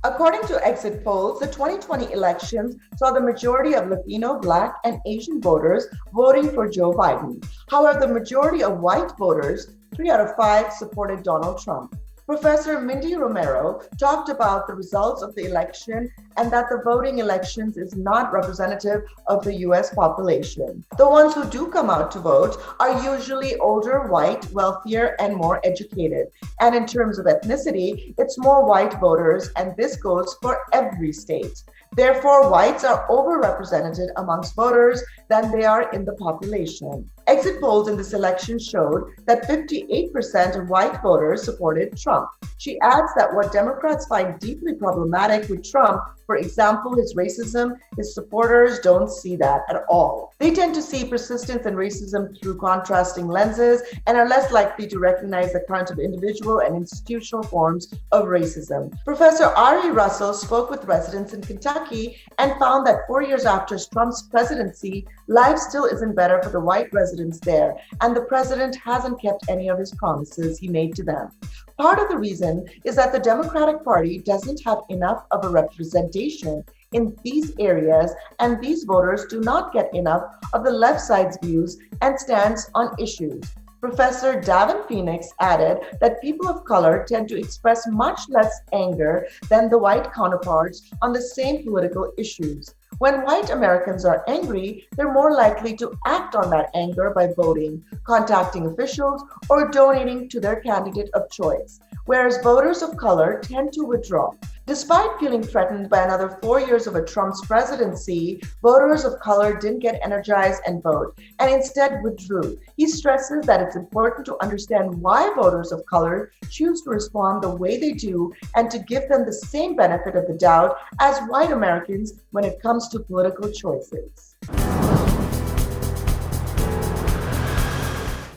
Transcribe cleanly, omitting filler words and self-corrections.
According to exit polls, the 2020 elections saw the majority of Latino, Black, and Asian voters voting for Joe Biden. However, the majority of white voters, 3 out of 5, supported Donald Trump. Professor Mindy Romero talked about the results of the election and that the voting elections is not representative of the US population. The ones who do come out to vote are usually older, white, wealthier, and more educated. And in terms of ethnicity, it's more white voters, and this goes for every state. Therefore, whites are overrepresented amongst voters than they are in the population. Exit polls in this election showed that 58% of white voters supported Trump. She adds that what Democrats find deeply problematic with Trump, for example, his racism, his supporters don't see that at all. They tend to see persistence in racism through contrasting lenses and are less likely to recognize the current of individual and institutional forms of racism. Professor Ari Russell spoke with residents in Kentucky and found that 4 years after Trump's presidency, life still isn't better for the white residents there, and the president hasn't kept any of his promises he made to them. Part of the reason is that the Democratic Party doesn't have enough of a representation in these areas, and these voters do not get enough of the left side's views and stance on issues. Professor Davin Phoenix added that people of color tend to express much less anger than the white counterparts on the same political issues. When white Americans are angry, they're more likely to act on that anger by voting, contacting officials, or donating to their candidate of choice, whereas voters of color tend to withdraw. Despite feeling threatened by another 4 years of a Trump's presidency, voters of color didn't get energized and vote, and instead withdrew. He stresses that it's important to understand why voters of color choose to respond the way they do and to give them the same benefit of the doubt as white Americans when it comes to political choices.